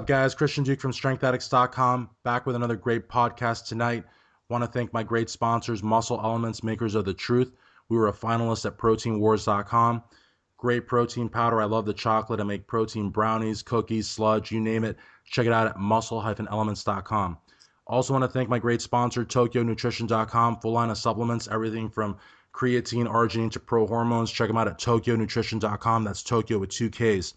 up, guys? Christian Duke from StrengthAddicts.com, back with another great podcast tonight. Want to thank my great sponsors, Muscle Elements, makers of the truth. We were a finalist at ProteinWars.com. Great protein powder. I love the chocolate. I make protein brownies, cookies, sludge, you name it. Check it out at muscle-elements.com. Also want to thank my great sponsor, TokyoNutrition.com. Full line of supplements, everything from creatine, arginine to pro hormones. Check them out at TokyoNutrition.com. That's Tokyo with two Ks.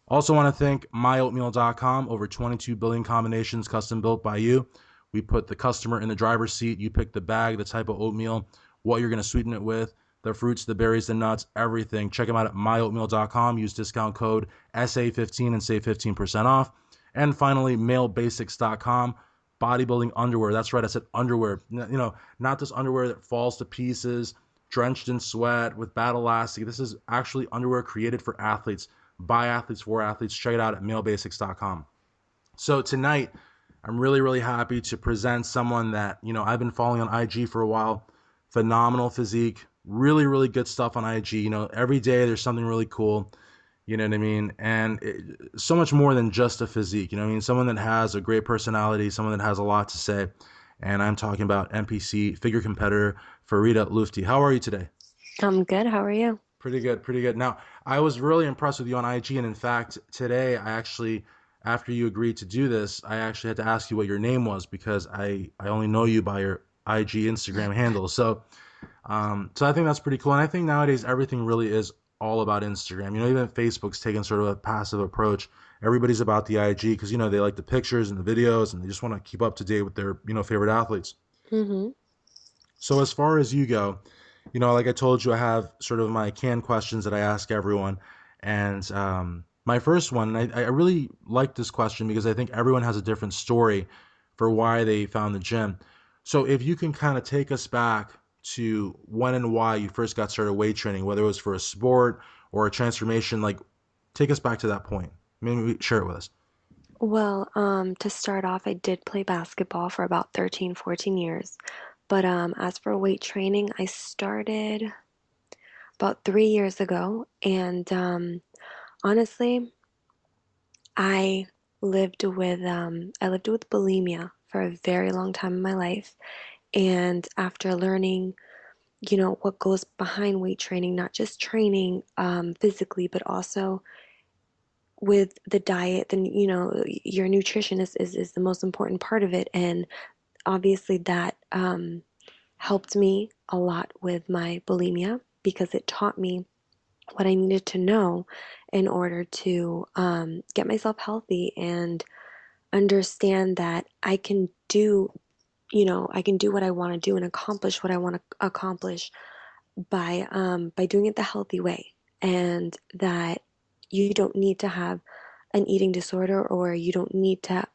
Also want to thank myoatmeal.com. Over 22 billion combinations custom built by you. We put the customer in the driver's seat. You pick the bag, the type of oatmeal, what you're going to sweeten it with, the fruits, the berries, the nuts, everything. Check them out at myoatmeal.com. Use discount code SA15 and save 15% off. And finally, malebasics.com. Bodybuilding underwear. That's right, I said underwear. Not this underwear that falls to pieces, drenched in sweat with bad elastic. This is actually underwear created for athletes, by athletes, for athletes. Check it out at malebasics.com. So tonight, I'm really, really happy to present someone that, I've been following on IG for a while. Phenomenal physique, really, really good stuff on IG. Every day there's something really cool. You know what I mean? And so much more than just a physique. Someone that has a great personality, someone that has a lot to say. And I'm talking about NPC figure competitor Farida Loutfi. How are you today? I'm good. How are you? Pretty good, pretty good. Now, I was really impressed with you on IG, and in fact, today after you agreed to do this, I actually had to ask you what your name was because I only know you by your IG Instagram handle. So I think that's pretty cool. And I think nowadays everything really is all about Instagram. Even Facebook's taken sort of a passive approach. Everybody's about the IG because they like the pictures and the videos, and they just want to keep up to date with their favorite athletes. Mm-hmm. So as far as you go, like I told you, I have sort of my canned questions that I ask everyone. And my first one, and I really like this question because I think everyone has a different story for why they found the gym. So if you can kind of take us back to when and why you first got started weight training, whether it was for a sport or a transformation, like take us back to that point. Maybe share it with us. Well, to start off, I did play basketball for about 13, 14 years. But as for weight training, I started about 3 years ago. And honestly, I I lived with bulimia for a very long time in my life. And after learning, what goes behind weight training, not just training physically, but also with the diet, then your nutrition is the most important part of it, and obviously that helped me a lot with my bulimia because it taught me what I needed to know in order to get myself healthy and understand that I can do what I want to do and accomplish what I want to accomplish by doing it the healthy way, and that you don't need to have an eating disorder, or you don't need to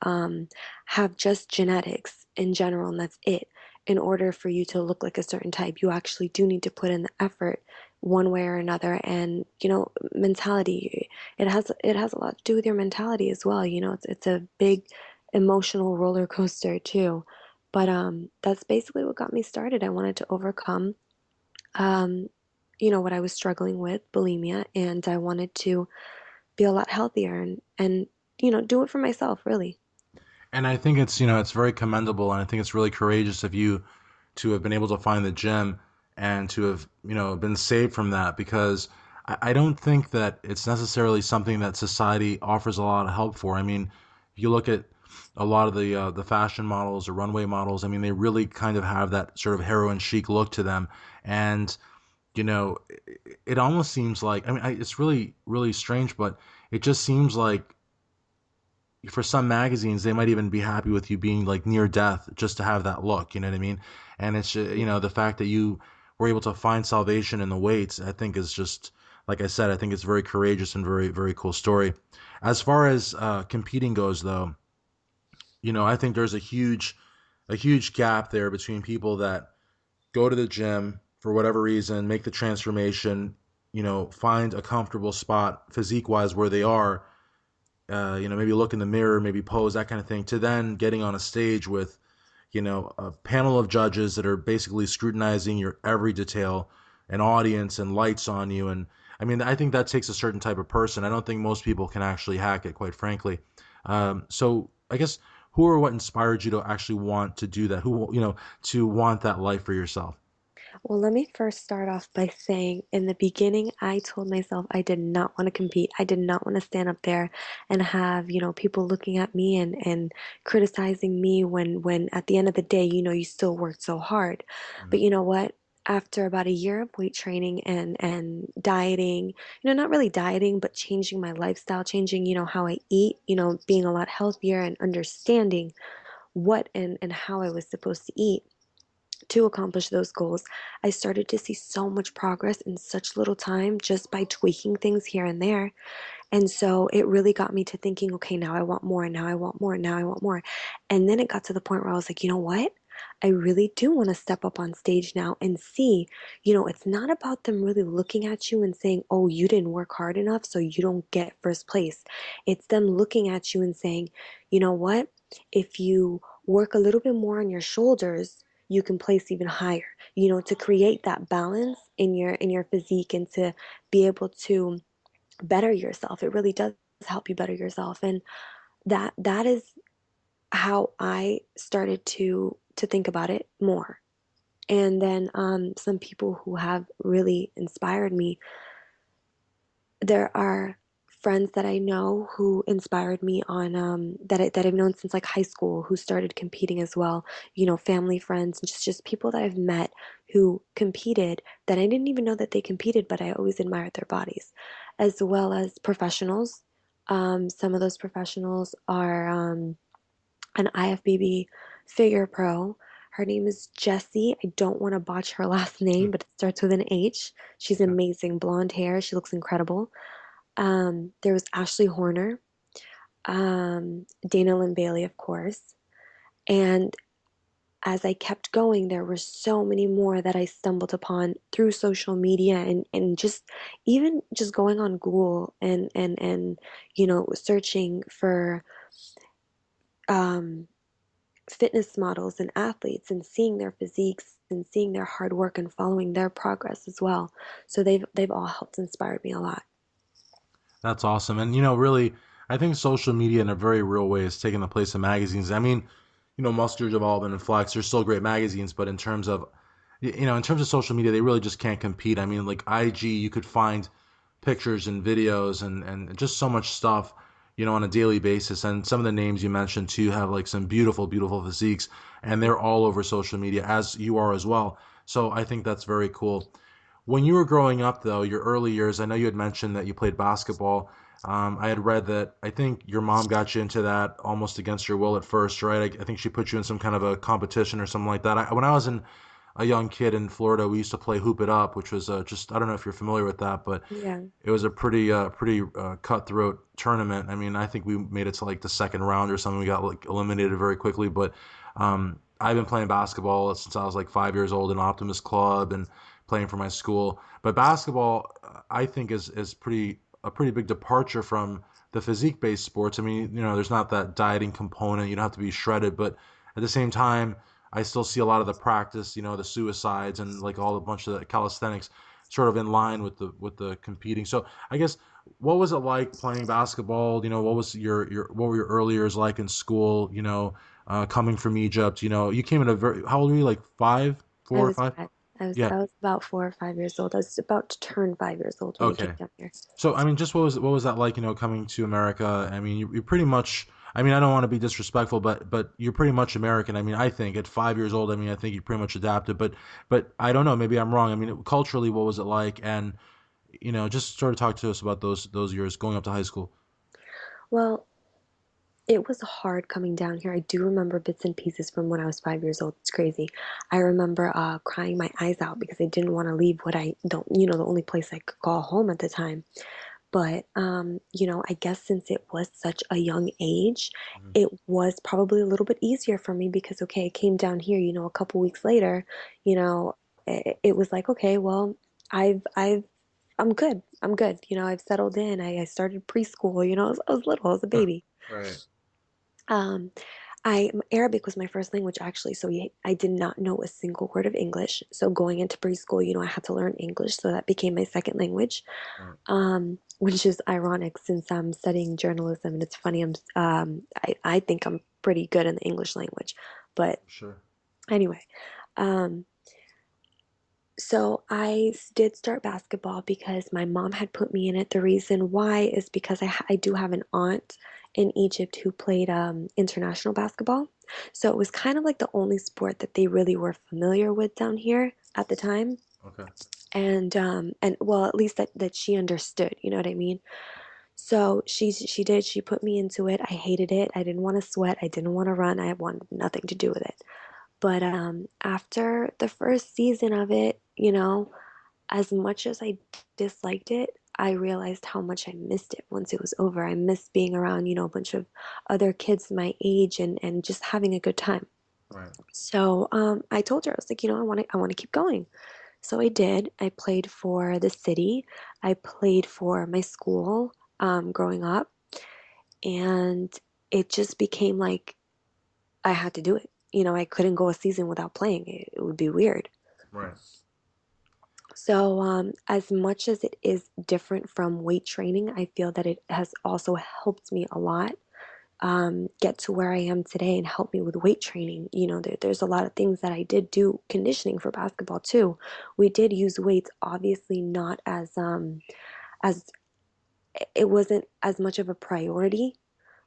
have just genetics in general and that's it in order for you to look like a certain type. You actually do need to put in the effort one way or another, and mentality, it has a lot to do with your mentality as well. It's a big emotional roller coaster too. But that's basically what got me started. I wanted to overcome um, what I was struggling with, bulimia, and I wanted to be a lot healthier and do it for myself, really. And I think it's very commendable, and I think it's really courageous of you to have been able to find the gym and to have, been saved from that because I don't think that it's necessarily something that society offers a lot of help for. I mean, if you look at a lot of the fashion models or runway models, I mean, they really kind of have that sort of heroin chic look to them. And, it almost seems like, I mean, it's really, really strange, but it just seems like for some magazines, they might even be happy with you being like near death just to have that look. You know what I mean? And it's the fact that you were able to find salvation in the weights, I think is just like I said. I think it's very courageous and very very cool story. As far as competing goes, though, I think there's a huge gap there between people that go to the gym for whatever reason, make the transformation, find a comfortable spot physique wise where they are, maybe look in the mirror, maybe pose, that kind of thing, to then getting on a stage with, a panel of judges that are basically scrutinizing your every detail, an audience and lights on you. And I mean, I think that takes a certain type of person. I don't think most people can actually hack it, quite frankly. So I guess who or what inspired you to actually want to do that? Who, to want that life for yourself? Well, let me first start off by saying in the beginning, I told myself I did not want to compete. I did not want to stand up there and have, people looking at me and criticizing me when at the end of the day, you still worked so hard. Mhm. But you know what? After about a year of weight training and dieting, not really dieting, but changing my lifestyle, changing, how I eat, being a lot healthier and understanding what and how I was supposed to eat to accomplish those goals, I started to see so much progress in such little time just by tweaking things here and there. And so it really got me to thinking, okay, now I want more, and now I want more, and now I want more. And then it got to the point where I was like, you know what? I really do want to step up on stage now and see, it's not about them really looking at you and saying, oh, you didn't work hard enough, so you don't get first place. It's them looking at you and saying, you know what? If you work a little bit more on your shoulders, you can place even higher, to create that balance in your physique and to be able to better yourself. It really does help you better yourself. And that is how I started to think about it more. And then some people who have really inspired me. There are friends that I know who inspired me on that I've known since like high school who started competing as well. Family friends and just people that I've met who competed that I didn't even know that they competed, but I always admired their bodies, as well as professionals. Some of those professionals are an IFBB figure pro. Her name is Jessie. I don't want to botch her last name, but it starts with an H. She's Okay. amazing. Blonde hair. She looks incredible. There was Ashley Horner, Dana Lynn Bailey, of course. And as I kept going, there were so many more that I stumbled upon through social media and just even just going on Google and searching for um, fitness models and athletes and seeing their physiques and seeing their hard work and following their progress as well. So they've all helped inspire me a lot. That's awesome. And, really, I think social media in a very real way is taking the place of magazines. I mean, Muscular Development and Flex, they're still great magazines, but in terms of social media, they really just can't compete. I mean, like IG, you could find pictures and videos and just so much stuff, on a daily basis. And some of the names you mentioned too have like some beautiful, beautiful physiques, and they're all over social media, as you are as well. So I think that's very cool. When you were growing up, though, your early years, I know you had mentioned that you played basketball. I had read that I think your mom got you into that almost against your will at first, right? I think she put you in some kind of a competition or something like that. When I was a young kid in Florida, we used to play Hoop It Up, which was just, I don't know if you're familiar with that, but Yeah. it was a pretty cutthroat tournament. I mean, I think we made it to like the second round or something. We got like eliminated very quickly, but I've been playing basketball since I was like 5 years old in Optimist Club and playing for my school. But basketball, I think, is a pretty big departure from the physique based sports. I mean, there's not that dieting component. You don't have to be shredded, but at the same time, I still see a lot of the practice, the suicides and like all a bunch of the calisthenics sort of in line with the competing. So I guess what was it like playing basketball? What was your what were your early years like in school? Coming from Egypt, you came in a very how old were you? Like five, I four or was five? five. I was Yeah. I was about 4 or 5 years old. I was about to turn 5 years old when I came Okay. down here. So I mean, just what was that like? Coming to America. I mean, you're pretty much. I mean, I don't want to be disrespectful, but you're pretty much American. I mean, I think at 5 years old, I mean, I think you pretty much adapted. But I don't know. Maybe I'm wrong. I mean, culturally, what was it like? And just sort of talk to us about those years going up to high school. Well, it was hard coming down here. I do remember bits and pieces from when I was 5 years old. It's crazy. I remember crying my eyes out because I didn't want to leave what I don't, the only place I could call home at the time. But I guess since it was such a young age, Mhm. it was probably a little bit easier for me because okay, I came down here, a couple weeks later, it was like, okay, well, I'm good. I'm good. I've settled in. I started preschool, I was little, I was a baby. Right. Um, Arabic was my first language actually, so I did not know a single word of English. So going into preschool, I had to learn English, so that became my second language. Right. which is ironic since I'm studying journalism, and it's funny. I think I'm pretty good in the English language, but Sure. anyway, um, so did start basketball because my mom had put me in it. The reason why is because I do have an aunt in Egypt who played international basketball. So it was kind of like the only sport that they really were familiar with down here at the time. Okay. And well, at least that she understood, you know what I mean? So she put me into it. I hated it. I didn't want to sweat. I didn't want to run. I wanted nothing to do with it. But after the first season of it, as much as I disliked it, I realized how much I missed it once it was over. I missed being around, a bunch of other kids my age and just having a good time. Right. So I told her, I was like, I want to keep going. So I did. I played for the city. I played for my school growing up, and it just became like I had to do it. I couldn't go a season without playing. It would be weird. Right. So, as much as it is different from weight training, I feel that it has also helped me a lot get to where I am today and help me with weight training. There's a lot of things that I did do conditioning for basketball too. We did use weights, obviously not as it wasn't as much of a priority,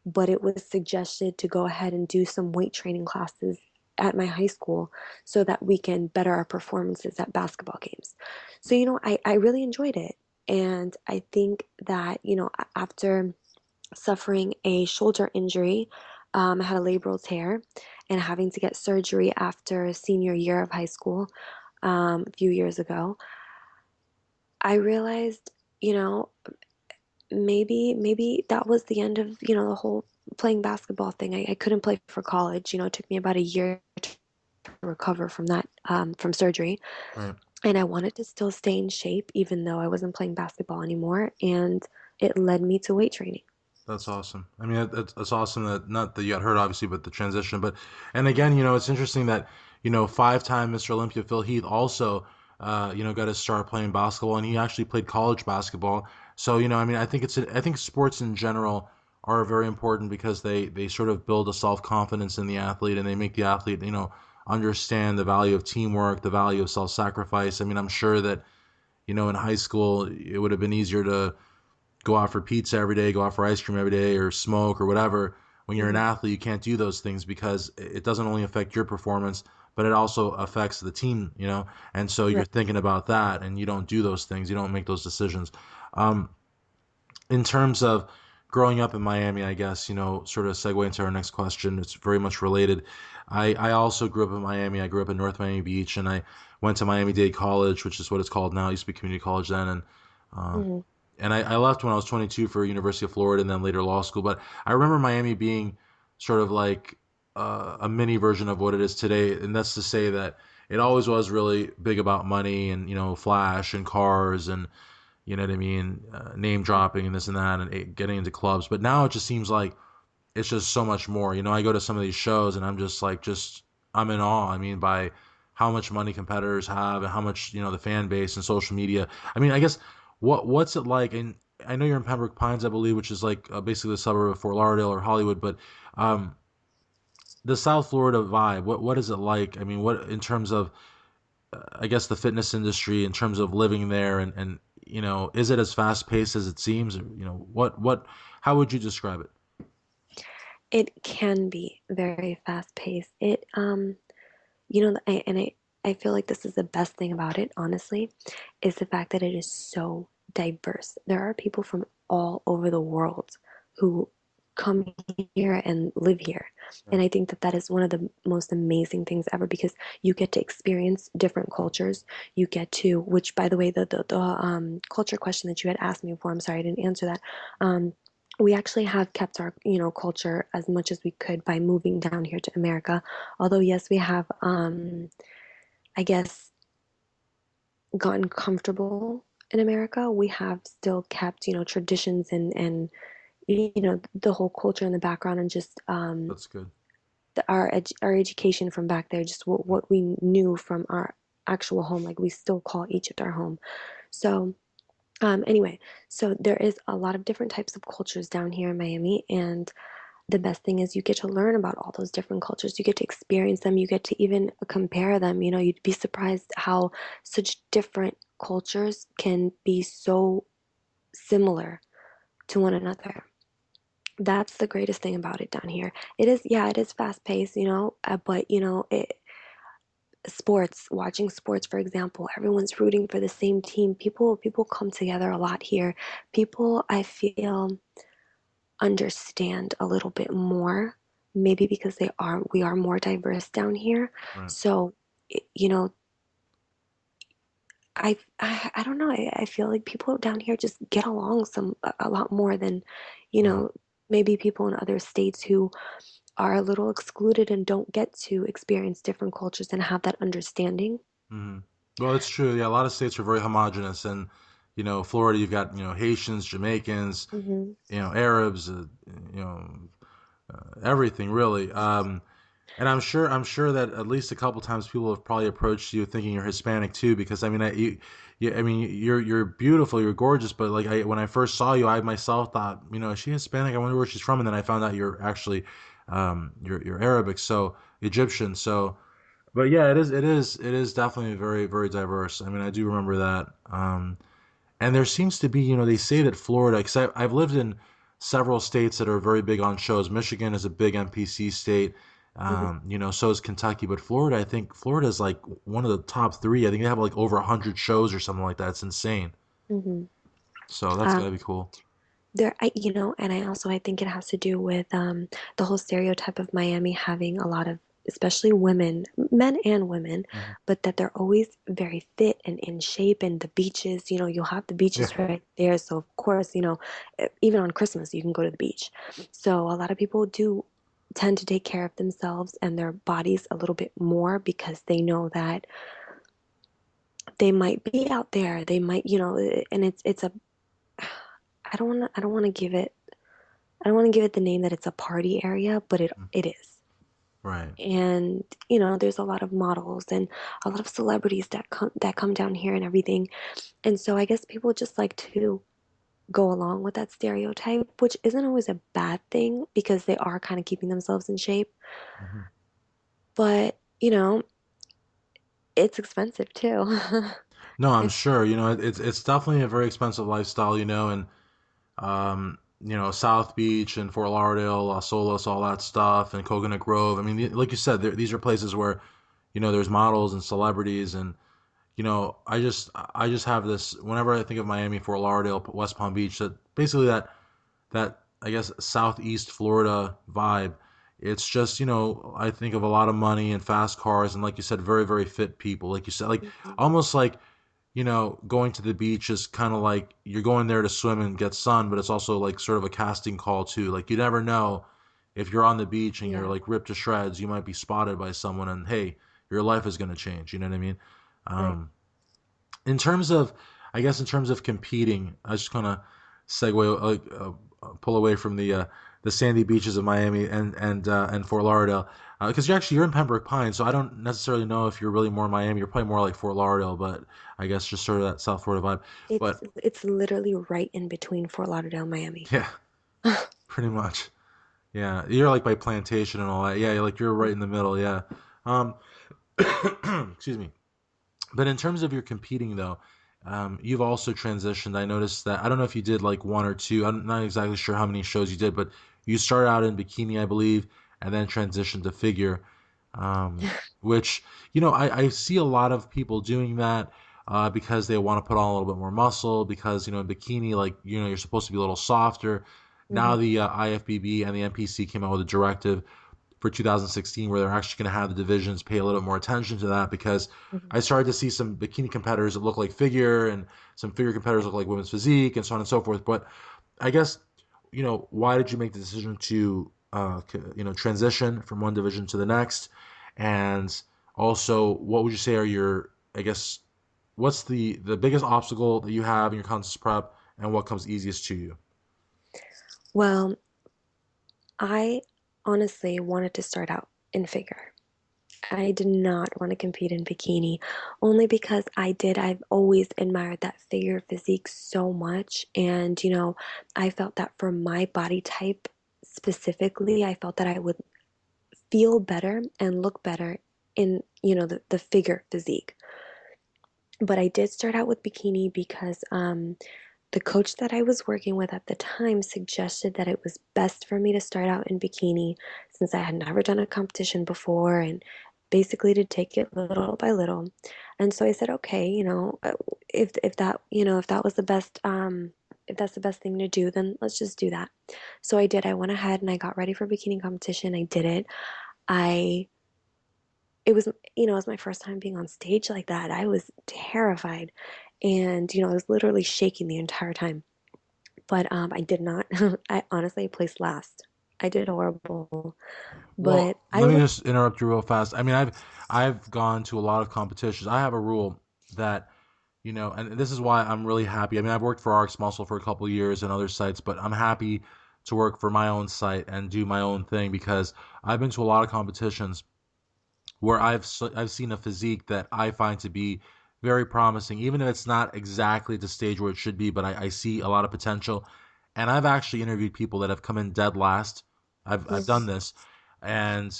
but it was suggested to go ahead and do some weight training classes at my high school so that we can better our performances at basketball games. So, I really enjoyed it. And I think that, after suffering a shoulder injury, I had a labral tear and having to get surgery after senior year of high school a few years ago, I realized, you know, maybe that was the end of, the whole playing basketball thing. I couldn't play for college. It took me about a year to recover from that, from surgery. Right. And I wanted to still stay in shape, even though I wasn't playing basketball anymore. And it led me to weight training. That's awesome. I mean, it's awesome that not that you got hurt, obviously, but the transition. But and again, it's interesting that five-time Mr. Olympia Phil Heath also, got his start playing basketball, and he actually played college basketball. So I mean, I think sports in general are very important because they sort of build a self-confidence in the athlete, and they make the athlete, understand the value of teamwork, the value of self-sacrifice. I mean, I'm sure that in high school it would have been easier to go out for pizza every day, go out for ice cream every day, or smoke or whatever. When you're an Hmm. athlete, you can't do those things because it doesn't only affect your performance, but it also affects the team. And so you're Right. thinking about that, and you don't do those things, you don't make those decisions. Um, in terms of growing up in Miami, I guess, sort of segue into our next question. It's very much related. I also grew up in Miami. I grew up in North Miami Beach, and I went to Miami-Dade College, which is what it's called now. It used to be community college then, uh, Hmm. and I left when I was 22 for University of Florida and then later law school. But I remember Miami being sort of like a mini version of what it is today, and that's to say that it always was really big about money and flash and cars and what I mean, name dropping and this and that, and getting into clubs. But now it just seems like it's just so much more. I go to some of these shows and I'm just like, I'm in awe. I mean, by how much money competitors have and how much the fan base and social media. I mean, I guess what's it like? And I know you're in Pembroke Pines, I believe, which is like basically the suburb of Fort Lauderdale or Hollywood, but um, the South Florida vibe. What is it like? I mean, what in terms of I guess the fitness industry in terms of living there and is it as fast paced as it seems? Or, what how would you describe it? It can be very fast paced. I feel like this is the best thing about it, honestly, is the fact that it is so diverse. There are people from all over the world who come here and live here. And Right. I think that that is one of the most amazing things ever because you get to experience different cultures. You get to, which by the way, the culture question that you had asked me before, I'm sorry I didn't answer that. We actually have kept our, culture as much as we could by moving down here to America. Although, yes, we have, I guess, gotten comfortable in America, we have still kept, traditions and the whole culture in the background and just That's good. our education from back there, just Right. what we knew from our actual home. Like we still call Egypt our home. So Anyway, so there is a lot of different types of cultures down here in Miami, and the best thing is you get to learn about all those different cultures. You get to experience them. You get to even compare them. You know, you'd be surprised how such different cultures can be so similar to one another. That's the greatest thing about it down here. It is, yeah, it is fast paced, but sports, watching sports, for example, everyone's rooting for the same team. People come together a lot here. People, I feel, understand a little bit more, maybe because we are more diverse down here. Right. So, you know, I don't know. I feel like people down here just get along a lot more than, you Right. know, maybe people in other states who are a little excluded and don't get to experience different cultures and have that understanding. Hmm. Well, it's true. Yeah, a lot of states are very homogenous, and Florida, you've got Haitians, Jamaicans, Hmm. Arabs, you know, everything really. And I'm sure that at least a couple times people have probably approached you thinking you're Hispanic too, because I mean, I mean, you're beautiful, you're gorgeous, but like when I first saw you, I myself thought, is she Hispanic? I wonder where she's from, and then I found out you're actually, you're Arabic, so Egyptian, so. But yeah, it is definitely very very diverse. I mean, I do remember that. And there seems to be, they say that Florida, because I've lived in several states that are very big on shows. Michigan is a big NPC state. Hmm. So is Kentucky. But Florida, I think Florida is like one of the top three. I think they have like over 100 shows or something like that. It's insane. Hmm. So that's gotta be cool. And I think it has to do with the whole stereotype of Miami having a lot of, especially women, men and women, Hmm. but that they're always very fit and in shape. And the beaches, you'll have the Yeah. beaches right there. So of course, even on Christmas, you can go to the beach. So a lot of people do tend to take care of themselves and their bodies a little bit more because they know that they might be out there. They might, and it's a I don't want to give it I don't want to give it the name that it's a party area, but it is. Right. And there's a lot of models and a lot of celebrities that come down here and everything. And so I guess people just like to go along with that stereotype, which isn't always a bad thing because they are kind of keeping themselves in shape. Hmm. But, it's expensive too. No, I'm It, sure. It's definitely a very expensive lifestyle. And South Beach and Fort Lauderdale, Las Olas, all that stuff, and Coconut Grove. I mean, like you said, these are places where, there's models and celebrities, and I just have this whenever I think of Miami, Fort Lauderdale, West Palm Beach, that basically that I guess Southeast Florida vibe. It's just, I think of a lot of money and fast cars, and like you said, very very fit people. Like you said, like Mhm. almost like going to the beach is kind of like you're going there to swim and get sun, but it's also like sort of a casting call too. Like you never know if you're on the beach and you're Yeah, like ripped to shreds, you might be spotted by someone and hey, your life is going to change. You know what I mean? right. Um, in terms of, I guess in terms of competing, I just kind of segue, like pull away from the sandy beaches of Miami and Fort Lauderdale, because you're in Pembroke Pines, so I don't necessarily know if you're really more Miami. You're probably more like Fort Lauderdale, but I guess just sort of that South Florida vibe. It's But it's literally right in between Fort Lauderdale and Miami. yeah, pretty much. Yeah, you're like by Plantation and all that. Yeah, you're right in the middle. Yeah. Um, excuse me. But in terms of your competing, though, you've also transitioned. I noticed that I don't know if you did like one or two. I'm not exactly sure how many shows you did, but you started out in bikini, I believe, and then transitioned to figure. Which I see a lot of people doing that because they want to put on a little bit more muscle. Because in bikini, like you're supposed to be a little softer. Now Hmm. the IFBB and the NPC came out with a directive for 2016 where they're actually going to have the divisions pay a little bit more attention to that because Hmm. I started to see some bikini competitors that look like figure and some figure competitors look like women's physique and so on and so forth. But I guess, why did you make the decision to, transition from one division to the next? And also, what would you say are your, I guess, what's the biggest obstacle that you have in your contest prep and what comes easiest to you? Well, I honestly wanted to start out in figure. I did not want to compete in bikini, only because I've always admired that figure physique so much. And, I felt that for my body type specifically, I felt that I would feel better and look better in, the figure physique. But I did start out with bikini because the coach that I was working with at the time suggested that it was best for me to start out in bikini since I had never done a competition before and basically to take it little by little. And so I said, okay, if that, if that was the best, if that's the best thing to do, then let's just do that. So I did. I went ahead and I got ready for bikini competition. I did it. I it was, it was my first time being on stage like that. I was terrified and, I was literally shaking the entire time. But I did not. I honestly placed last. I did horrible, but Well, I let me looked. just interrupt you real fast. I mean, I've gone to a lot of competitions. I have a rule that, and this is why I'm really happy. I mean, I've worked for RX Muscle for a couple of years and other sites, but I'm happy to work for my own site and do my own thing because I've been to a lot of competitions where I've seen a physique that I find to be very promising, even if it's not exactly at the stage where it should be. But I see a lot of potential, and I've actually interviewed people that have come in dead last. I've done Mhm, this, and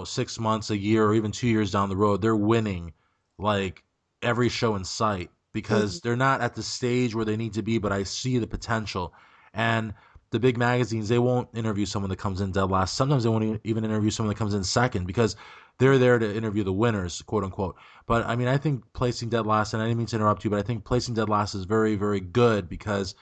6 months, a year, or even 2 years down the road, they're winning like every show in sight mhm, because they're not at the stage where they need to be, but I see the potential. And the big magazines, they won't interview someone that comes in dead last. Sometimes they won't even interview someone that comes in second because they're there to interview the winners, quote unquote. But I mean, I think placing dead last, and I didn't mean to interrupt you, but I think placing dead last is very, very good because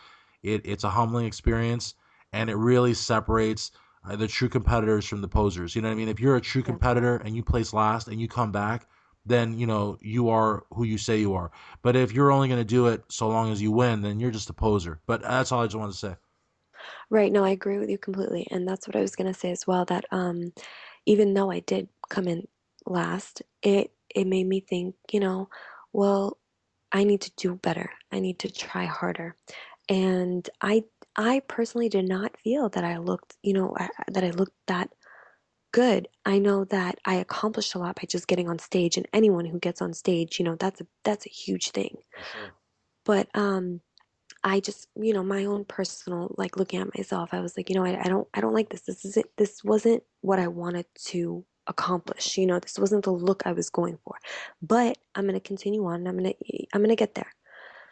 it's a humbling experience and it really separates the true competitors from the posers. You know what I mean? If you're a true yeah. competitor and you place last and you come back, then you are who you say you are. But if you're only going to do it so long as you win, then you're just a poser. But that's all I just wanted to say. Right. No, I agree with you completely, and that's what I was gonna say as well. That even though I did come in last, it made me think. Well, I need to do better. I need to try harder. And I personally did not feel that I looked, that I looked that good. I know that I accomplished a lot by just getting on stage, and anyone who gets on stage, that's a huge thing. For sure. But I just, my own personal like looking at myself, I was like, I don't like this. This wasn't what I wanted to accomplish. This wasn't the look I was going for. But I'm gonna continue on and I'm gonna get there.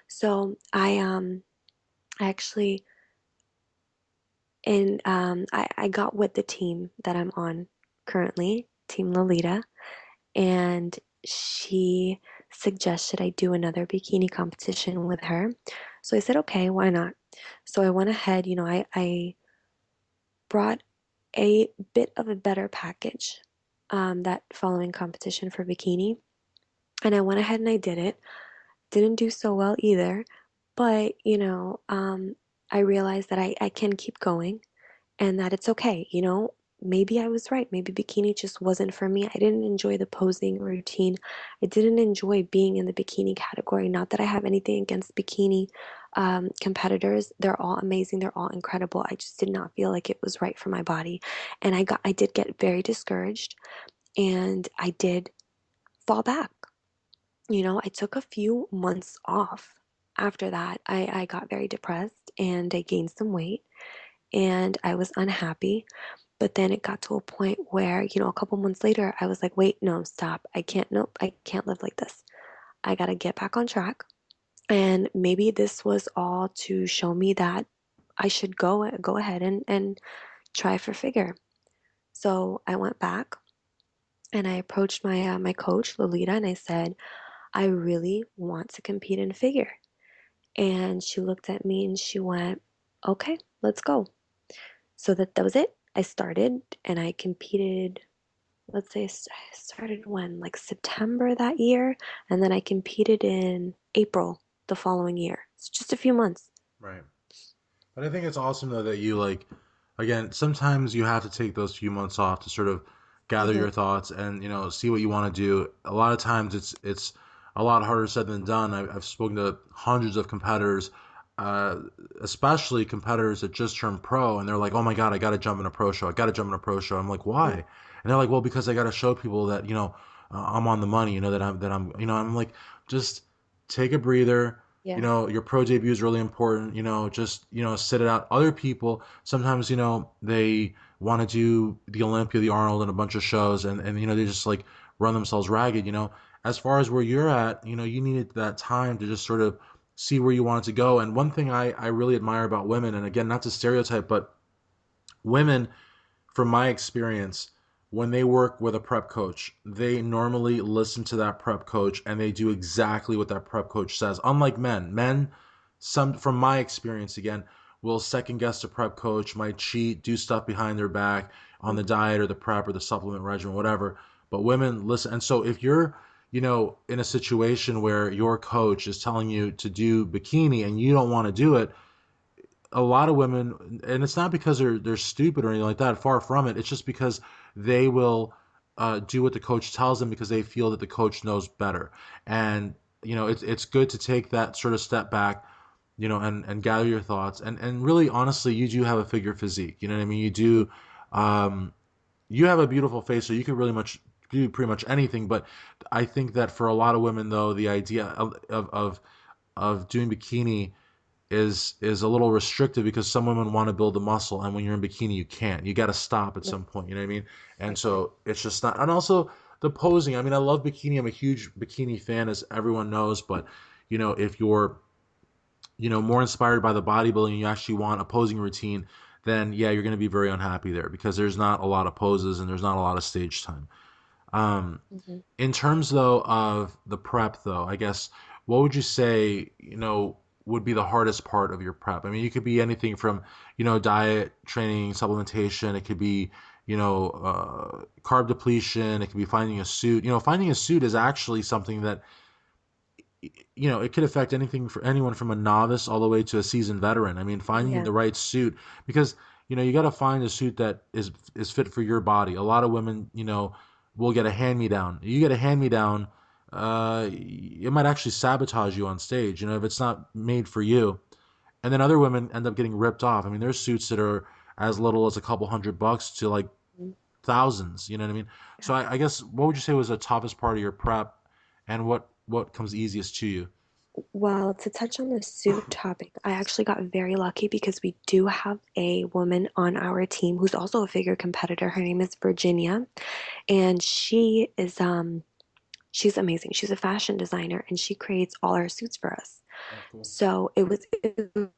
So I actually and I got with the team that I'm on currently, Team Lolita, and she suggested I do another bikini competition with her. So I said, okay, why not? So I went ahead, I brought a bit of a better package that following competition for bikini. And I went ahead and I did it. Didn't do so well either, but I realized that I can keep going and that it's okay. Maybe I was right. Maybe bikini just wasn't for me. I didn't enjoy the posing routine. I didn't enjoy being in the bikini category. Not that I have anything against bikini competitors. They're all amazing. They're all incredible. I just did not feel like it was right for my body. And I did get very discouraged and I did fall back. I took a few months off. After that, I got very depressed and I gained some weight and I was unhappy. But then it got to a point where, a couple months later, I was like, wait, no, stop. Nope, I can't live like this. I gotta get back on track. And maybe this was all to show me that I should go ahead and try for figure. So I went back and I approached my coach, Lolita, and I said, I really want to compete in figure. And she looked at me and she went, okay, let's go. So that was it. I started and I competed. Let's say I started when, like September that year, and then I competed in April the following year. It's just a few months. Right. But I think it's awesome though that you like again, sometimes you have to take those few months off to sort of gather Hmm. your thoughts and see what you want to do. A lot of times it's a lot harder said than done. I've spoken to hundreds of competitors, uh, especially competitors that just turned pro, and they're like, "Oh my God, I got to jump in a pro show. I got to jump in a pro show." I'm like, Hmm. "Why?" And they're like, well, because I got to show people that, I'm on the money, I'm like, just take a breather. Yeah. Your pro debut is really important. Just, sit it out. Other people, sometimes, they want to do the Olympia, the Arnold, and a bunch of shows, and they just like run themselves ragged. As far as where you're at, you needed that time to just sort of see where you wanted to go. And one thing I really admire about women, and again, not to stereotype, but women, from my experience, when they work with a prep coach, they normally listen to that prep coach and they do exactly what that prep coach says. Unlike men, some from my experience again, will second guess the prep coach, might cheat, do stuff behind their back on the Mhm. diet or the prep or the supplement regimen, whatever. But women listen. And so if you're, in a situation where your coach is telling you to do bikini and you don't want to do it, a lot of women, and it's not because they're stupid or anything like that. Far from it. It's just because they will do what the coach tells them because they feel that the coach knows better. And it's good to take that sort of step back, and gather your thoughts. And really, honestly, you do have a figure physique. You know what I mean? You do. Um, you have a beautiful face, so you can really much do pretty much anything. But I think that for a lot of women, though, the idea of doing bikini is a little restrictive because some women want to build the muscle, and when you're in bikini you can't. You got to stop at Right. some point, you know what I mean? And Right. so it's just not. And also the posing, I mean, I love bikini, I'm a huge bikini fan, as everyone knows. But if you're more inspired by the bodybuilding and you actually want a posing routine, then yeah, you're going to be very unhappy there because there's not a lot of poses and there's not a lot of stage time. um Hmm. in terms though of the prep though, I guess, what would you say, would be the hardest part of your prep? I mean, it could be anything from, diet, training, supplementation. It could be, carb depletion. It could be finding a suit. Finding a suit is actually something that, it could affect anything for anyone from a novice all the way to a seasoned veteran. I mean, finding Yeah. the right suit, because you got to find a suit that is fit for your body. A lot of women, will get a hand me down. You get a hand me down, it might actually sabotage you on stage. If it's not made for you. And then other women end up getting ripped off. I mean, there's suits that are as little as a couple $100 to like Mhm. thousands. You know what I mean? So Yeah. I guess, what would you say was the toughest part of your prep, and what comes easiest to you? Well, to touch on the suit topic, I actually got very lucky because we do have a woman on our team who's also a figure competitor. Her name is Virginia, and she's amazing. She's a fashion designer and she creates all our suits for us. Oh, cool. So it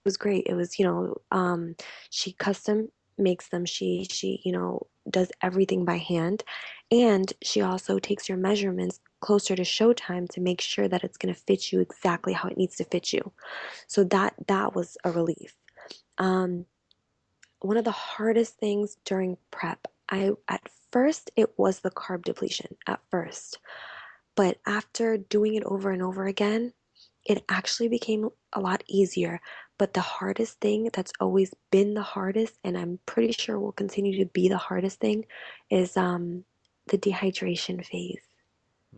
was great. It was, she custom makes them. She, does everything by hand. And she also takes your measurements closer to showtime to make sure that it's going to fit you exactly how it needs to fit you. So that was a relief. Um, One of the hardest things during prep, I at first it was the carb depletion at first. But after doing it over and over again, it actually became a lot easier. But the hardest thing that's always been the hardest, and I'm pretty sure will continue to be the hardest thing, is the dehydration phase.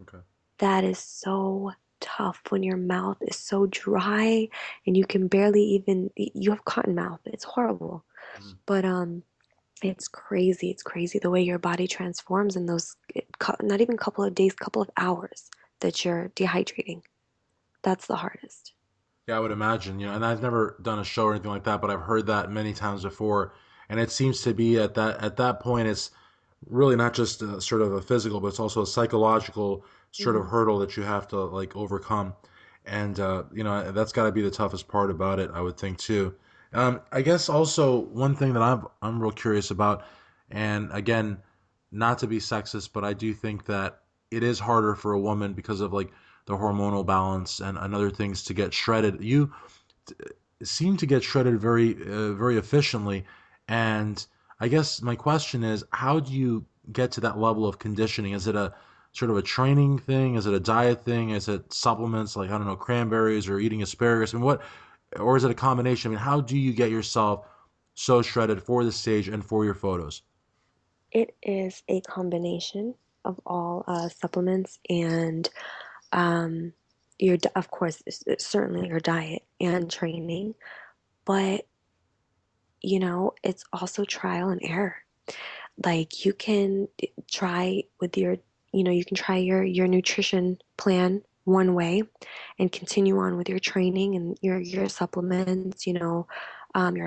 Okay. That is so tough when your mouth is so dry and you can barely even, you have cotton mouth. It's horrible. Mhm. But it's crazy. It's crazy the way your body transforms in those not even couple of days, couple of hours that you're dehydrating. That's the hardest. Yeah, I would imagine, and I've never done a show or anything like that, but I've heard that many times before, and it seems to be at that point, it's really not just sort of a physical, but it's also a psychological sort of Hmm. hurdle that you have to like overcome, and that's got to be the toughest part about it, I would think too. I guess also one thing that I'm real curious about, and again, not to be sexist, but I do think that it is harder for a woman because of like the hormonal balance and other things to get shredded. You seem to get shredded very efficiently, and I guess my question is, how do you get to that level of conditioning? Is it a sort of a training thing? Is it a diet thing? Is it supplements like, I don't know, cranberries or eating asparagus? I mean, what, or is it a combination? I mean, how do you get yourself so shredded for the stage and for your photos? It is a combination of all supplements and um, of course, it's certainly your diet and training, but it's also trial and error. Like you can try with you can try your nutrition plan one way and continue on with your training and your supplements, your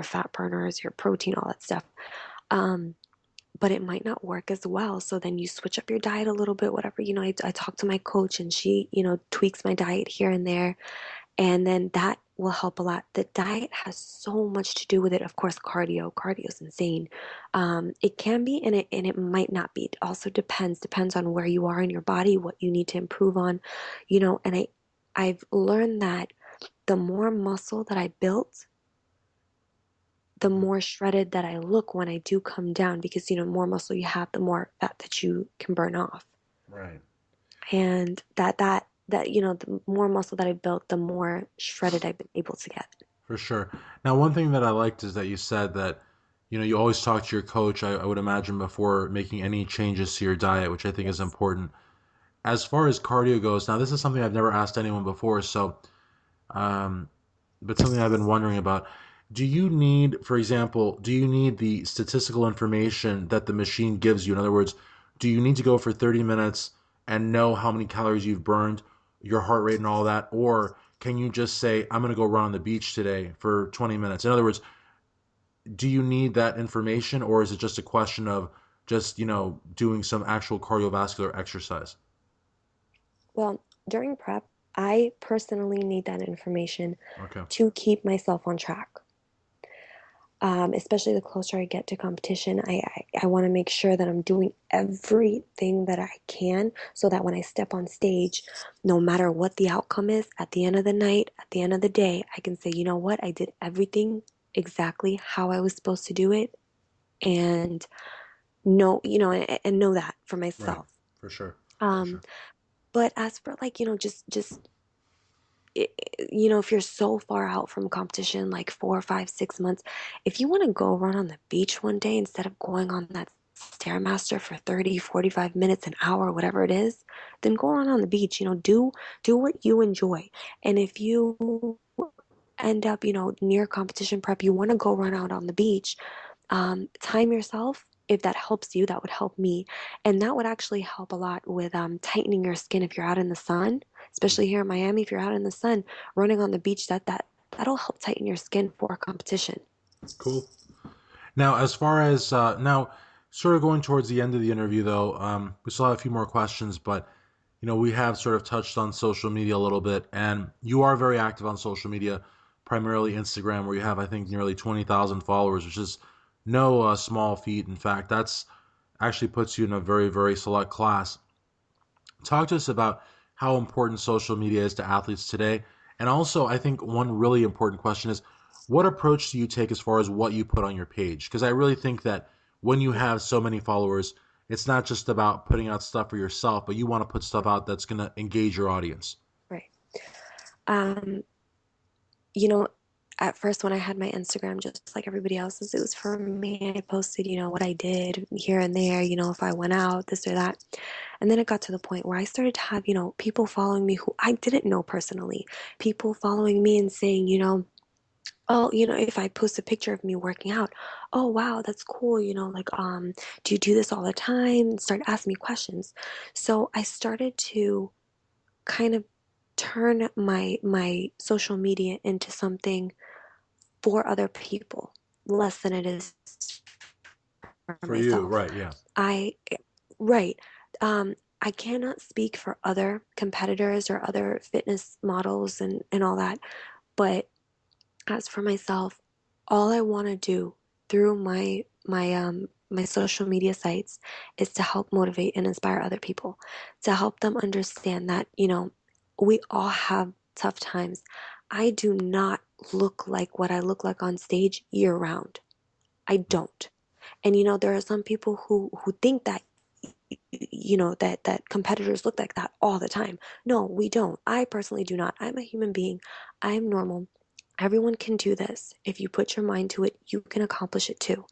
fat burners, your protein, all that stuff. Um, but it might not work as well. So then you switch up your diet a little bit, whatever. I talk to my coach and she, tweaks my diet here and there. And then that will help a lot. The diet has so much to do with it. Of course, cardio is insane. It can be and it might not be. It also depends on where you are in your body, what you need to improve on, and I've learned that the more muscle that I built, the more shredded that I look when I do come down because more muscle you have, the more fat that you can burn off. Right. And that the more muscle that I built, the more shredded I've been able to get. For sure. Now, one thing that I liked is that you said that, you always talk to your coach, I would imagine, before making any changes to your diet, which I think is Yes. important. As far as cardio goes, now this is something I've never asked anyone before, um, but something I've been wondering about. Do you need, for example, do you need the statistical information that the machine gives you? In other words, do you need to go for 30 minutes and know how many calories you've burned, your heart rate and all that? Or can you just say, I'm going to go run on the beach today for 20 minutes? In other words, do you need that information or is it just a question of just, doing some actual cardiovascular exercise? Well, during prep, I personally need that information Okay. to keep myself on track. Especially the closer I get to competition, I want to make sure that I'm doing everything that I can so that when I step on stage, no matter what the outcome is, at the end of the night, at the end of the day, I can say, you know what, I did everything exactly how I was supposed to do it, and know, and know that for Right. myself. For sure. For Um, sure. but as for like, just if you're so far out from competition, like 4, 5, 6 months, if you want to go run on the beach one day instead of going on that Stairmaster for 30, 45 minutes, an hour, whatever it is, then go run on the beach. Do what you enjoy. And if you end up, near competition prep, you want to go run out on the beach, time yourself. If that helps you, that would help me. And that would actually help a lot with tightening your skin if you're out in the sun, especially here in Miami. If you're out in the sun, running on the beach, that'll help tighten your skin for competition. Cool. Now, as far as sort of going towards the end of the interview, though, we still have a few more questions, but we have sort of touched on social media a little bit, and you are very active on social media, primarily Instagram, where you have, I think, nearly 20,000 followers, which is no small feat. In fact, that's actually puts you in a very, very select class. Talk to us about how important social media is to athletes today. And also, I think one really important question is what approach do you take as far as what you put on your page? Because I really think that when you have so many followers, it's not just about putting out stuff for yourself, but you want to put stuff out that's going to engage your audience. Right. Um, you know, at first when I had my Instagram, just like everybody else's, it was for me. I posted, what I did here and there, if I went out, this or that. And then it got to the point where I started to have, people following me who I didn't know personally, people following me and saying, oh, if I post a picture of me working out, oh wow, that's cool, like do you do this all the time? And start asking me questions. So I started to kind of turn my social media into something for other people, less than it is for For you, myself. right? Yeah. I Right. I cannot speak for other competitors or other fitness models and all that, but as for myself, all I want to do through my social media sites is to help motivate and inspire other people, to help them understand that, we all have tough times. I do not look like what I look like on stage year round. I don't. And there are some people who think that that competitors look like that all the time. No, we don't. I personally do not. I'm a human being. I'm normal. Everyone can do this. If you put your mind to it, you can accomplish it too.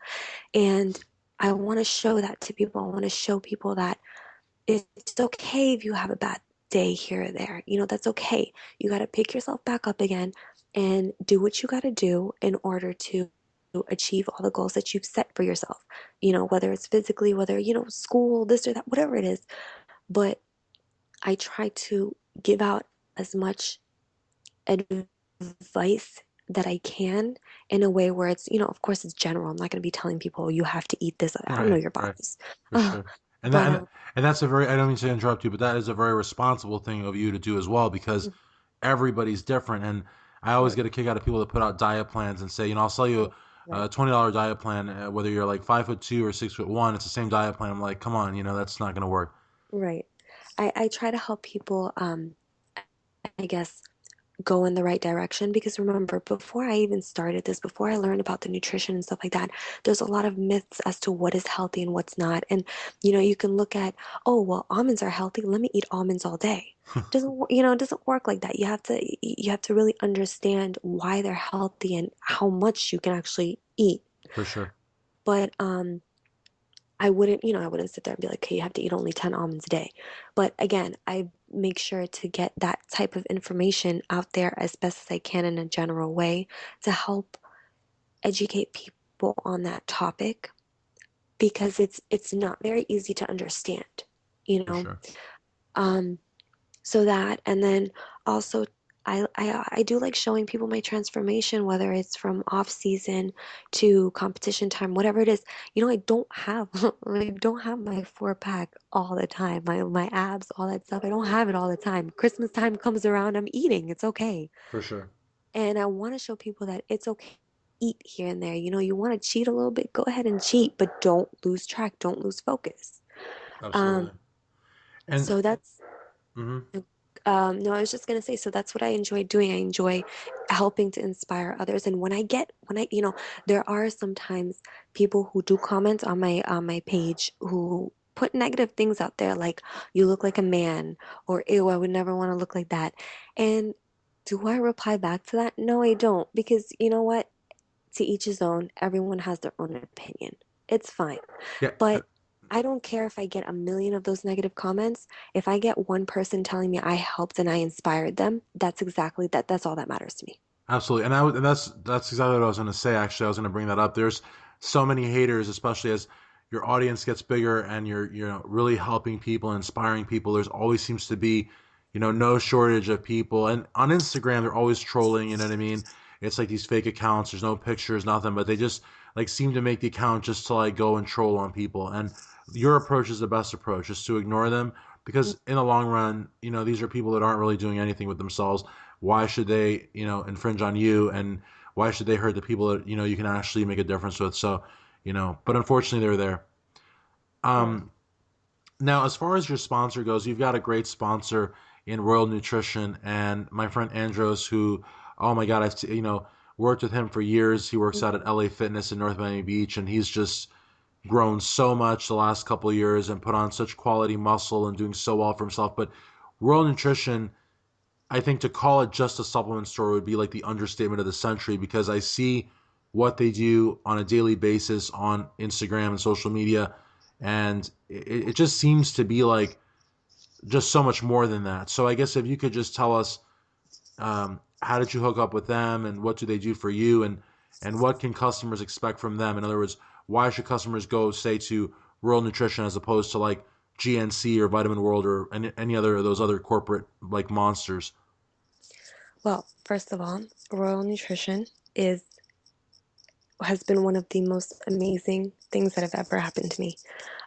And I want to show that to people. I want to show people that it's okay if you have a bad day here or there. That's okay. You got to pick yourself back up again and do what you got to do in order to achieve all the goals that you've set for yourself, whether it's physically, whether, school, this or that, whatever it is. But I try to give out as much advice that I can in a way where it's, of course it's general. I'm not going to be telling people, "Oh, you have to eat this." I don't know Right, your right, bodies. for Uh, sure. And but and that's a very, I don't mean to interrupt you, but that is a very responsible thing of you to do as well, because everybody's different. And I always right, get a kick out of people that put out diet plans and say, I'll sell you right, a $20 diet plan, whether you're like 5'2" or 6'1", it's the same diet plan. I'm like, come on, that's not going to work. right. I try to help people, I guess, go in the right direction because remember, before I even started this, before I learned about the nutrition and stuff like that, there's a lot of myths as to what is healthy and what's not. And you can look at, oh, well, almonds are healthy, let me eat almonds all day. It doesn't work like that. You have to really understand why they're healthy and how much you can actually eat. For sure. But I wouldn't sit there and be like, okay, you have to eat only 10 almonds a day. But again, I make sure to get that type of information out there as best as I can in a general way to help educate people on that topic because it's not very easy to understand, you For know. sure. Um, so that, and then also, I do like showing people my transformation, whether it's from off season to competition time, whatever it is. I don't have I don't have my four pack all the time, my abs, all that stuff. I don't have it all the time. Christmas time comes around, I'm eating. It's okay. For sure. And I want to show people that it's okay to eat here and there. You want to cheat a little bit, go ahead and cheat, but don't lose track, don't lose focus. Um, Absolutely. And so that's mhm, no, I was just gonna say, so that's what I enjoy doing. I enjoy helping to inspire others. And there are sometimes people who do comment on my page who put negative things out there, like you look like a man, or ew, I would never want to look like that. And do I reply back to that? No, I don't, because you know what? To each his own. Everyone has their own opinion. It's fine. yeah, But I don't care if I get a million of those negative comments. If I get one person telling me I helped and I inspired them, that's exactly that. That's all that matters to me. absolutely. And that's exactly what I was going to say. Actually, I was going to bring that up. There's so many haters, especially as your audience gets bigger and you're really helping people, inspiring people. There's always seems to be, no shortage of people. And on Instagram, they're always trolling. You know what I mean? It's like these fake accounts. There's no pictures, nothing, but they just like seem to make the account just to like go and troll on people. And your approach is the best approach, just to ignore them, because in the long run, these are people that aren't really doing anything with themselves. Why should they, infringe on you, and why should they hurt the people that you can actually make a difference with? So, but unfortunately, they're there. Right. Um, Now, as far as your sponsor goes, you've got a great sponsor in Royal Nutrition, and my friend Andros, who, oh my God, I've worked with him for years. He works out at Mhm. LA Fitness in North Miami Beach, and he's just grown so much the last couple of years and put on such quality muscle and doing so well for himself. But Royal Nutrition, I think to call it just a supplement store would be like the understatement of the century, because I see what they do on a daily basis on Instagram and social media, and it just seems to be like just so much more than that. So I guess if you could just tell us, how did you hook up with them, and what do they do for you, and what can customers expect from them? In other words, why should customers go, say, to Rural Nutrition as opposed to like GNC or Vitamin World or any other of those other corporate like monsters? Well, first of all, Royal Nutrition is has been one of the most amazing things that have ever happened to me.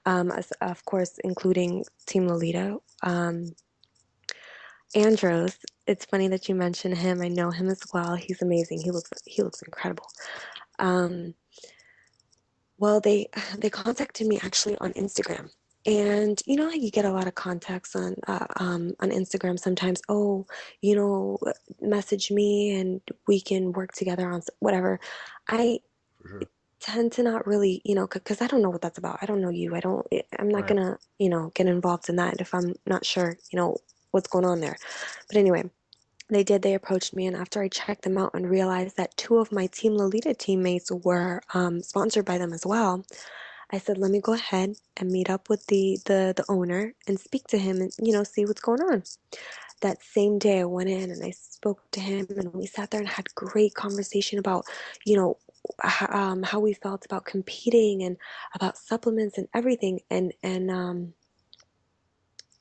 Of course, including Team Lolita. Andros, it's funny that you mention him. I know him as well. He's amazing. He looks incredible. Um, well, they contacted me actually on Instagram. And how you get a lot of contacts on Instagram sometimes. Oh, you know, message me and we can work together on whatever. I For sure. tend to not really, because I don't know what that's about. I don't know you. I'm not Right. gonna, get involved in that if I'm not sure, what's going on there. But anyway, they approached me, and after I checked them out and realized that two of my Team Lolita teammates were sponsored by them as well, I said, let me go ahead and meet up with the owner and speak to him and see what's going on. That same day I went in and I spoke to him and we sat there and had great conversation about, you know, how we felt about competing and about supplements and everything. And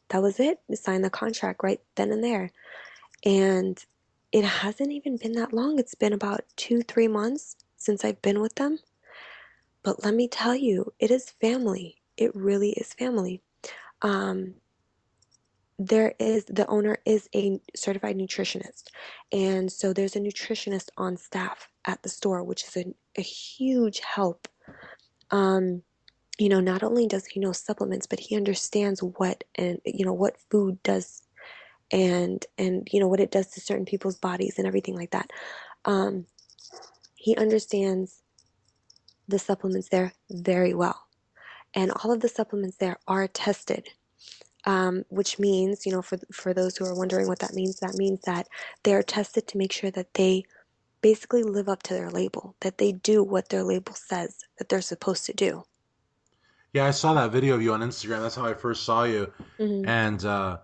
that was it. We signed the contract right then and there. And it hasn't even been that long. It's been about 2, 3 months since I've been with them. But let me tell you, it is family. It really is family. Um, the owner is a certified nutritionist. And so there's a nutritionist on staff at the store, which is a huge help. Um, not only does he know supplements, but he understands what food does and what it does to certain people's bodies and everything like that. Um, he understands the supplements there very well. And all of the supplements there are tested, which means, for those who are wondering what that means that they're tested to make sure that they basically live up to their label, that they do what their label says that they're supposed to do. Yeah, I saw that video of you on Instagram. That's how I first saw you, Hmm. and I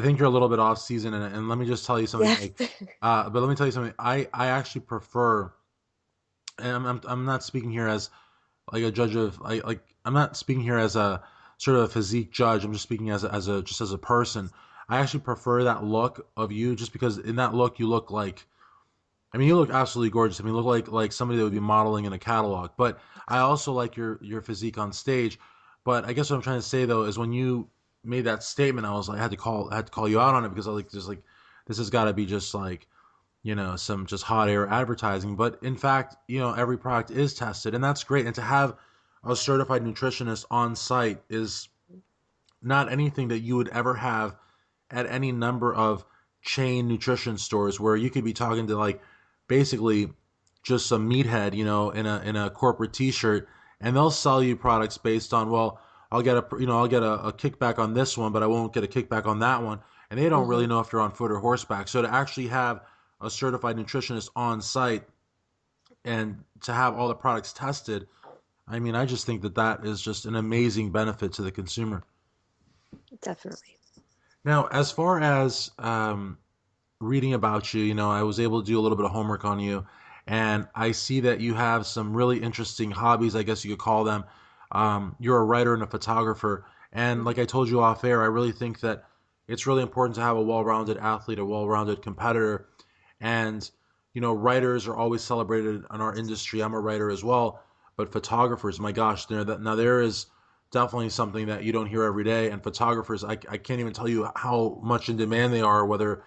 think you're a little bit off season. And let me just tell you something. Yes. Like, but let me tell you something. I actually prefer, and I'm not speaking here as like a judge of I'm not speaking here as a sort of a physique judge. I'm just speaking as a just as a person. I actually prefer that look of you just because in that look you look like, I mean, you look absolutely gorgeous. I mean, you look like somebody that would be modeling in a catalog. But I also like your physique on stage. But I guess what I'm trying to say though is when you made that statement, I was like, I had to call you out on it because I like just like this has got to be just like some just hot air advertising. But in fact, every product is tested, and that's great. And to have a certified nutritionist on site is not anything that you would ever have at any number of chain nutrition stores where you could be talking to like basically just some meathead, in a corporate T-shirt, and they'll sell you products based on, well, I'll get a kickback on this one, but I won't get a kickback on that one, and they don't really Hmm. know if they're on foot or horseback. So to actually have a certified nutritionist on site and to have all the products tested, I mean, I just think that that is just an amazing benefit to the consumer. Definitely. Now, as far as reading about you, I was able to do a little bit of homework on you, and I see that you have some really interesting hobbies, I guess you could call them. You're a writer and a photographer, and like Hmm. I told you off air, I really think that it's really important to have a well-rounded athlete, a well-rounded competitor, and writers are always celebrated in our industry. I'm a writer as well, but photographers, my gosh, there is definitely something that you don't hear every day. And photographers, I can't even tell you how much in demand they are, whether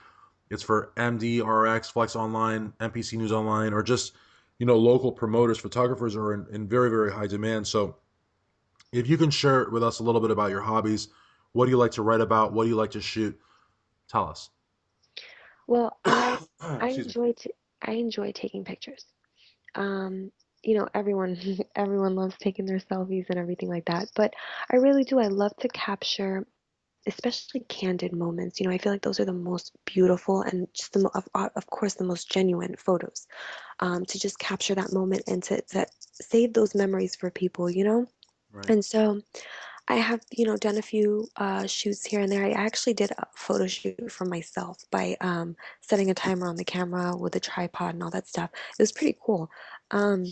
it's for MD, RX, Flex Online, NPC News Online, or just local promoters. Photographers are in very very high demand. So if you can share with us a little bit about your hobbies, what do you like to write about? What do you like to shoot? Tell us. Well, I Excuse me. enjoy I enjoy taking pictures. Um, everyone everyone loves taking their selfies and everything like that, but I really do. I love to capture especially candid moments. I feel like those are the most beautiful and just of course the most genuine photos. To just capture that moment and to save those memories for people. Right. And so I have, done a few shoots here and there. I actually did a photo shoot for myself by setting a timer on the camera with a tripod and all that stuff. It was pretty cool. Um,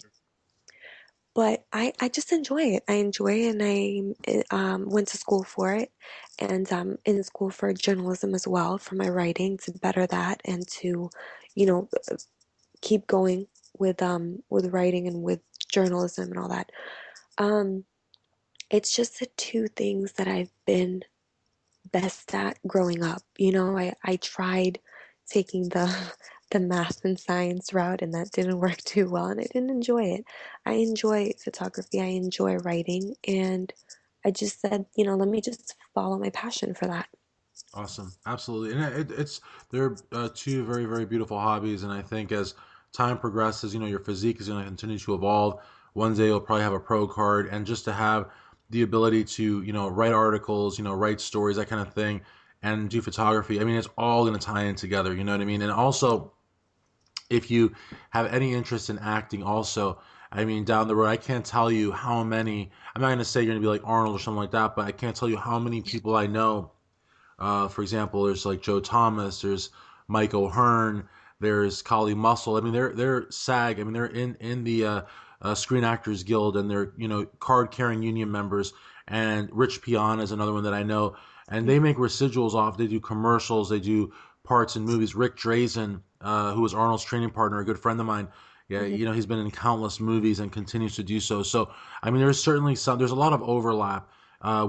but I just enjoy it. I enjoy it, and I went to school for it, and in school for journalism as well for my writing to better that and to, you know, keep going with writing and with journalism and all that. Um, it's just the two things that I've been best at growing up. I tried taking the the math and science route and that didn't work too well and I didn't enjoy it. I enjoy photography, I enjoy writing, and I just said, let me just follow my passion for that. Awesome, absolutely, and they're two very very beautiful hobbies, and I think as time progresses, your physique is going to continue to evolve. One day you'll probably have a pro card, and just to have the ability to write articles, write stories, that kind of thing, and do photography. I mean, it's all going to tie in together. You know what I mean? And also, if you have any interest in acting, also. I mean, down the road, I can't tell you how many. I'm not going to say you're going to be like Arnold or something like that, but I can't tell you how many people I know, for example, there's like Joe Thomas, there's Mike O'Hearn, There's Kali Muscle. I mean, they're SAG. I mean, they're in the Screen Actors Guild, and they're card carrying union members. And Rich Piana is another one that I know, and they make residuals off. They do commercials. They do parts in movies. Rick Drazen, who was Arnold's training partner, a good friend of mine. Yeah, Mhm. he's been in countless movies and continues to do so. So, I mean, there's certainly there's a lot of overlap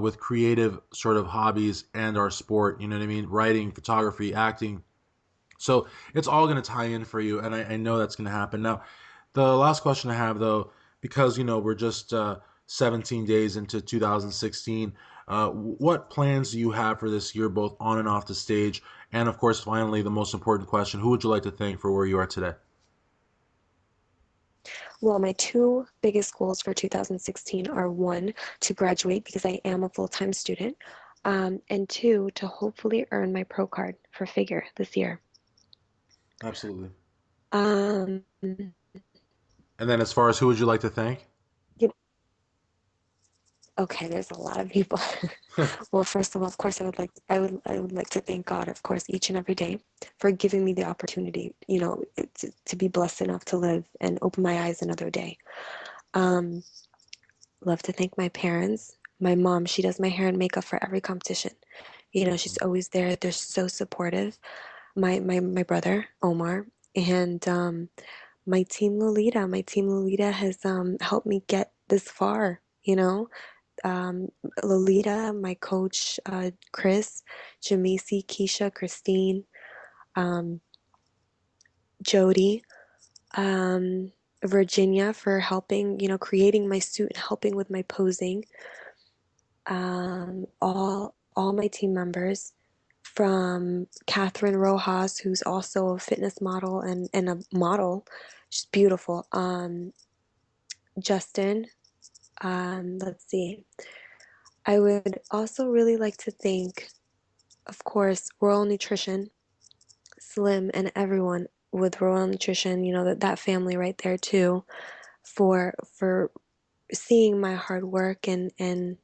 with creative sort of hobbies and our sport. You know what I mean? Writing, photography, acting. So it's all going to tie in for you, and I know that's going to happen. Now, the last question I have, though, because we're just 17 days into 2016, what plans do you have for this year, both on and off the stage? And of course, finally, the most important question: who would you like to thank for where you are today? Well, my two biggest goals for 2016 are one, to graduate because I am a full-time student, and two, to hopefully earn my pro card for figure this year. Absolutely. You And then, as far as who would you like to thank? Okay, there's a lot of people. Well, first of all, of course, I would like to thank God, of course, each and every day for giving me the opportunity, to be blessed enough to live and open my eyes another day. Um, Love to thank my parents. My mom, she does my hair and makeup for every competition. She's Awesome. always there. They're so supportive. My brother, Omar, and my team Lolita has helped me get this far, um, Lolita, my coach, Chris, Jamisi, Keisha, Christine, um, Jody, Virginia for helping, creating my suit and helping with my posing. All my team members, from Catherine Rojas, who's also a fitness model and a model. She's beautiful. Justin, let's see. I would also really like to thank, of course, Royal Nutrition, Slim, and everyone with Royal Nutrition, that family right there too, for seeing my hard work and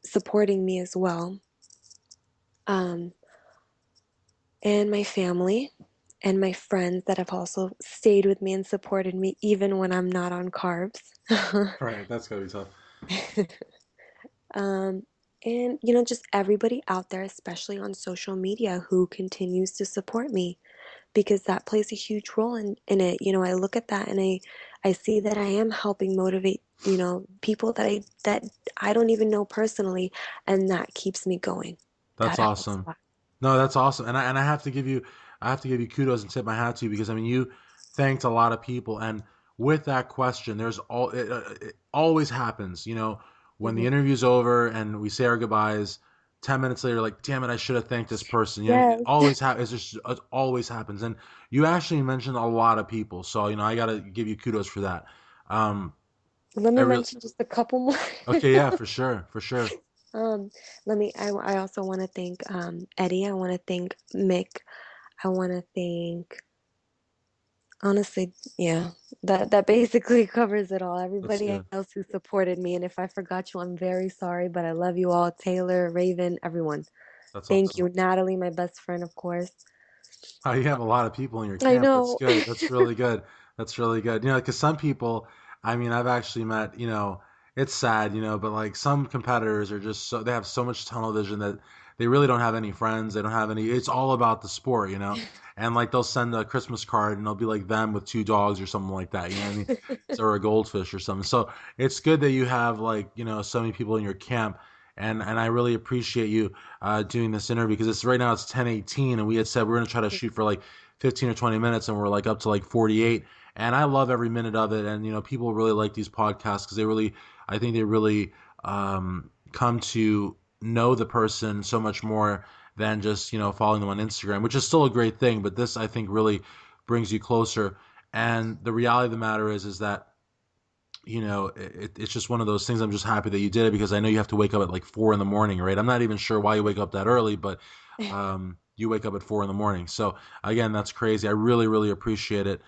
supporting me as well. Um, and my family and my friends that have also stayed with me and supported me even when I'm not on carbs. Right, that's gotta be tough. um, and just everybody out there, especially on social media, who continues to support me, because that plays a huge role in it. I look at that and I see that I am helping motivate, people that I don't even know personally, and that keeps me going. That's That helps awesome. a lot. No, that's awesome. And I have to give you kudos and tip my hat to you, because I mean you thanked a lot of people, and with that question, it always happens. When the Hmm. interview's over and we say our goodbyes, 10 minutes later, like, damn it, I should have thanked this person. It Yes. always it always happens, and you actually mentioned a lot of people, so I got to give you kudos for that. Um, Let I me really mention just a couple more. okay, yeah, for sure, for sure. Um, I also want to thank Eddie. I want to thank Mick. I want to thank, honestly, yeah, that basically covers it all. That's Everybody good. else who supported me, and if I forgot you, I'm very sorry, but I love you all. Taylor, Raven, everyone. That's Thank awesome. you. Natalie, my best friend, of course. Oh, you have a lot of people in your I camp. That's know. good. That's really good. That's really good. Because some people, I mean, I've actually met, it's sad, but like some competitors are just they have so much tunnel vision that they really don't have any friends. They don't have any, it's all about the sport. And like they'll send a Christmas card and they'll be like them with two dogs or something like that. You know what I mean? So, or a goldfish or something. So it's good that you have like, so many people in your camp. And I really appreciate you doing this interview, because it's right now it's 10:18, and we had said we are gonna try to shoot for like 15 or 20 minutes, and we're like up to like 48. And I love every minute of it. And people really like these podcasts because I think they really come to know the person so much more than just following them on Instagram, which is still a great thing. But this, I think, really brings you closer. And the reality of the matter is that it's just one of those things. I'm just happy that you did it, because I know you have to wake up at like 4 in the morning, right? I'm not even sure why you wake up that early, but you wake up at 4 in the morning. So again, that's crazy. I really, really appreciate it.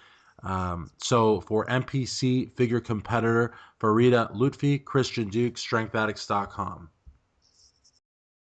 So for NPC figure competitor Farida Loutfi, Christian Duke, strengthaddicts.com.